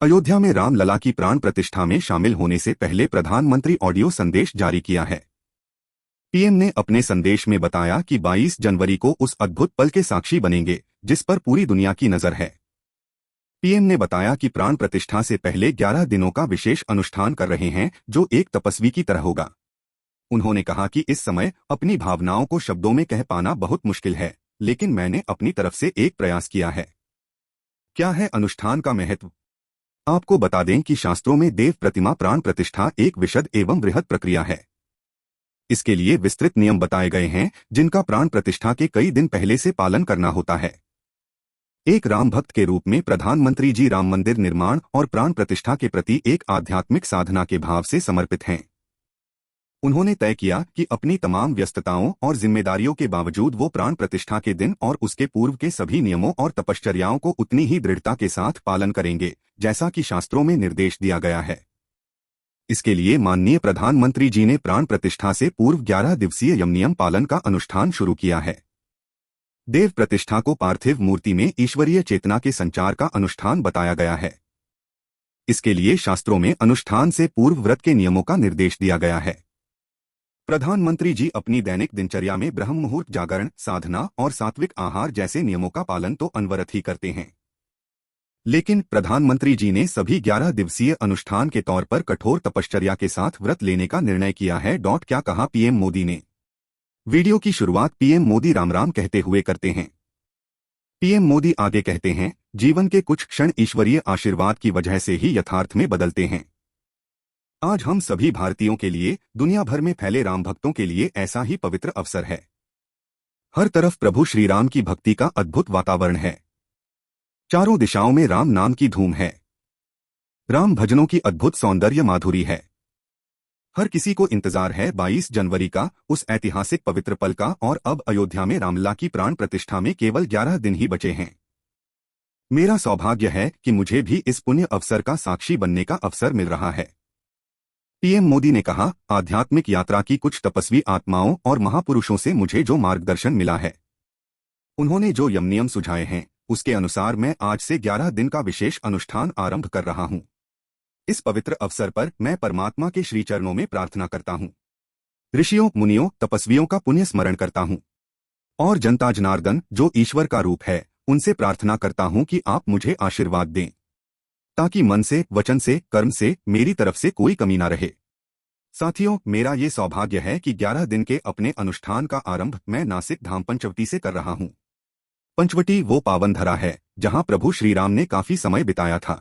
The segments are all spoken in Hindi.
अयोध्या में रामलला की प्राण प्रतिष्ठा में शामिल होने से पहले प्रधानमंत्री ऑडियो संदेश जारी किया है। पीएम ने अपने संदेश में बताया कि 22 जनवरी को उस अद्भुत पल के साक्षी बनेंगे जिस पर पूरी दुनिया की नजर है। पीएम ने बताया कि प्राण प्रतिष्ठा से पहले 11 दिनों का विशेष अनुष्ठान कर रहे हैं जो एक तपस्वी की तरह होगा। उन्होंने कहा कि इस समय अपनी भावनाओं को शब्दों में कह पाना बहुत मुश्किल है, लेकिन मैंने अपनी तरफ से एक प्रयास किया है। क्या है अनुष्ठान का महत्व? आपको बता दें कि शास्त्रों में देव प्रतिमा प्राण प्रतिष्ठा एक विशद एवं बृहद प्रक्रिया है। इसके लिए विस्तृत नियम बताए गए हैं जिनका प्राण प्रतिष्ठा के कई दिन पहले से पालन करना होता है। एक राम भक्त के रूप में प्रधानमंत्री जी राम मंदिर निर्माण और प्राण प्रतिष्ठा के प्रति एक आध्यात्मिक साधना के भाव से समर्पित हैं। उन्होंने तय किया कि अपनी तमाम व्यस्तताओं और जिम्मेदारियों के बावजूद वो प्राण प्रतिष्ठा के दिन और उसके पूर्व के सभी नियमों और तपश्चर्याओं को उतनी ही दृढ़ता के साथ पालन करेंगे जैसा कि शास्त्रों में निर्देश दिया गया है। इसके लिए माननीय प्रधानमंत्री जी ने प्राण प्रतिष्ठा से पूर्व 11 दिवसीय यमनियम पालन का अनुष्ठान शुरू किया है। देव प्रतिष्ठा को पार्थिव मूर्ति में ईश्वरीय चेतना के संचार का अनुष्ठान बताया गया है। इसके लिए शास्त्रों में अनुष्ठान से पूर्व व्रत के नियमों का निर्देश दिया गया है। प्रधानमंत्री जी अपनी दैनिक दिनचर्या में ब्रह्म मुहूर्त जागरण, साधना और सात्विक आहार जैसे नियमों का पालन तो अनवरत ही करते हैं, लेकिन प्रधानमंत्री जी ने सभी 11 दिवसीय अनुष्ठान के तौर पर कठोर तपश्चर्या के साथ व्रत लेने का निर्णय किया है। क्या कहा पीएम मोदी ने? वीडियो की शुरुआत पीएम मोदी राम राम कहते हुए करते हैं। पीएम मोदी आगे कहते हैं, जीवन के कुछ क्षण ईश्वरीय आशीर्वाद की वजह से ही यथार्थ में बदलते हैं। आज हम सभी भारतीयों के लिए, दुनिया भर में फैले राम भक्तों के लिए ऐसा ही पवित्र अवसर है। हर तरफ प्रभु श्री राम की भक्ति का अद्भुत वातावरण है। चारों दिशाओं में राम नाम की धूम है। राम भजनों की अद्भुत सौंदर्य माधुरी है। हर किसी को इंतजार है 22 जनवरी का, उस ऐतिहासिक पवित्र पल का, और अब अयोध्या में रामलला की प्राण प्रतिष्ठा में केवल 11 दिन ही बचे हैं। मेरा सौभाग्य है कि मुझे भी इस पुण्य अवसर का साक्षी बनने का अवसर मिल रहा है। पीएम मोदी ने कहा, आध्यात्मिक यात्रा की कुछ तपस्वी आत्माओं और महापुरुषों से मुझे जो मार्गदर्शन मिला है, उन्होंने जो यम नियम सुझाए हैं, उसके अनुसार मैं आज से 11 दिन का विशेष अनुष्ठान आरंभ कर रहा हूं। इस पवित्र अवसर पर मैं परमात्मा के श्री चरणों में प्रार्थना करता हूं, ऋषियों, मुनियों, तपस्वियों का पुण्य स्मरण करता हूं और जनता जनार्दन जो ईश्वर का रूप है, उनसे प्रार्थना करता हूं कि आप मुझे आशीर्वाद दें, ताकि मन से, वचन से, कर्म से मेरी तरफ से कोई कमी न रहे। साथियों, मेरा ये सौभाग्य है कि 11 दिन के अपने अनुष्ठान का आरंभ मैं नासिक धाम पंचवटी से कर रहा हूं। पंचवटी वो पावन धरा है जहां प्रभु श्री राम ने काफी समय बिताया था,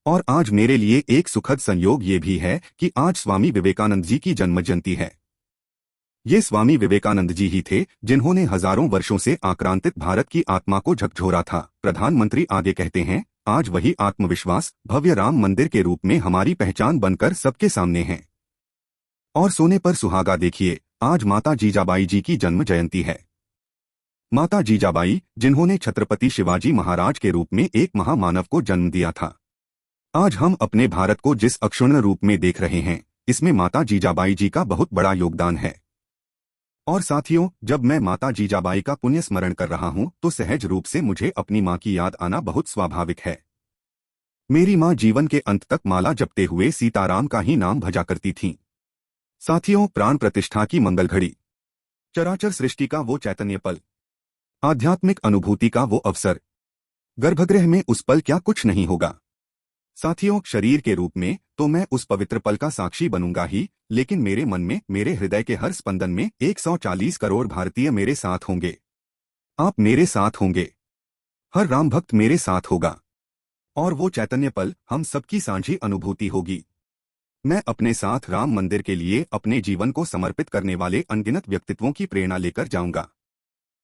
और आज मेरे लिए एक सुखद संयोग ये भी है कि आज स्वामी विवेकानंद जी की जन्म जयंती है। ये स्वामी विवेकानंद जी ही थे जिन्होंने हजारों वर्षों से आक्रांतित भारत की आत्मा को झकझोरा था। प्रधानमंत्री आगे कहते हैं, आज वही आत्मविश्वास भव्य राम मंदिर के रूप में हमारी पहचान बनकर सबके सामने है। और सोने पर सुहागा देखिए, आज माता जीजाबाई जी की जन्म जयंती है। माता जीजाबाई, जिन्होंने छत्रपति शिवाजी महाराज के रूप में एक महामानव को जन्म दिया था। आज हम अपने भारत को जिस अक्षुण्ण रूप में देख रहे हैं, इसमें माता जीजाबाई जी का बहुत बड़ा योगदान है। और साथियों, जब मैं माता जीजाबाई का पुण्य स्मरण कर रहा हूं तो सहज रूप से मुझे अपनी मां की याद आना बहुत स्वाभाविक है। मेरी मां जीवन के अंत तक माला जपते हुए सीताराम का ही नाम भजा करती थीं। साथियों, प्राण प्रतिष्ठा की मंगल घड़ी, चराचर सृष्टि का वो चैतन्य पल, आध्यात्मिक अनुभूति का वो अवसर, गर्भगृह में उस पल क्या कुछ नहीं होगा। साथियों, शरीर के रूप में तो मैं उस पवित्र पल का साक्षी बनूंगा ही, लेकिन मेरे मन में, मेरे हृदय के हर स्पंदन में 140 करोड़ भारतीय मेरे साथ होंगे। आप मेरे साथ होंगे, हर राम भक्त मेरे साथ होगा, और वो चैतन्य पल हम सबकी साझी अनुभूति होगी। मैं अपने साथ राम मंदिर के लिए अपने जीवन को समर्पित करने वाले अनगिनत व्यक्तित्वों की प्रेरणा लेकर जाऊंगा।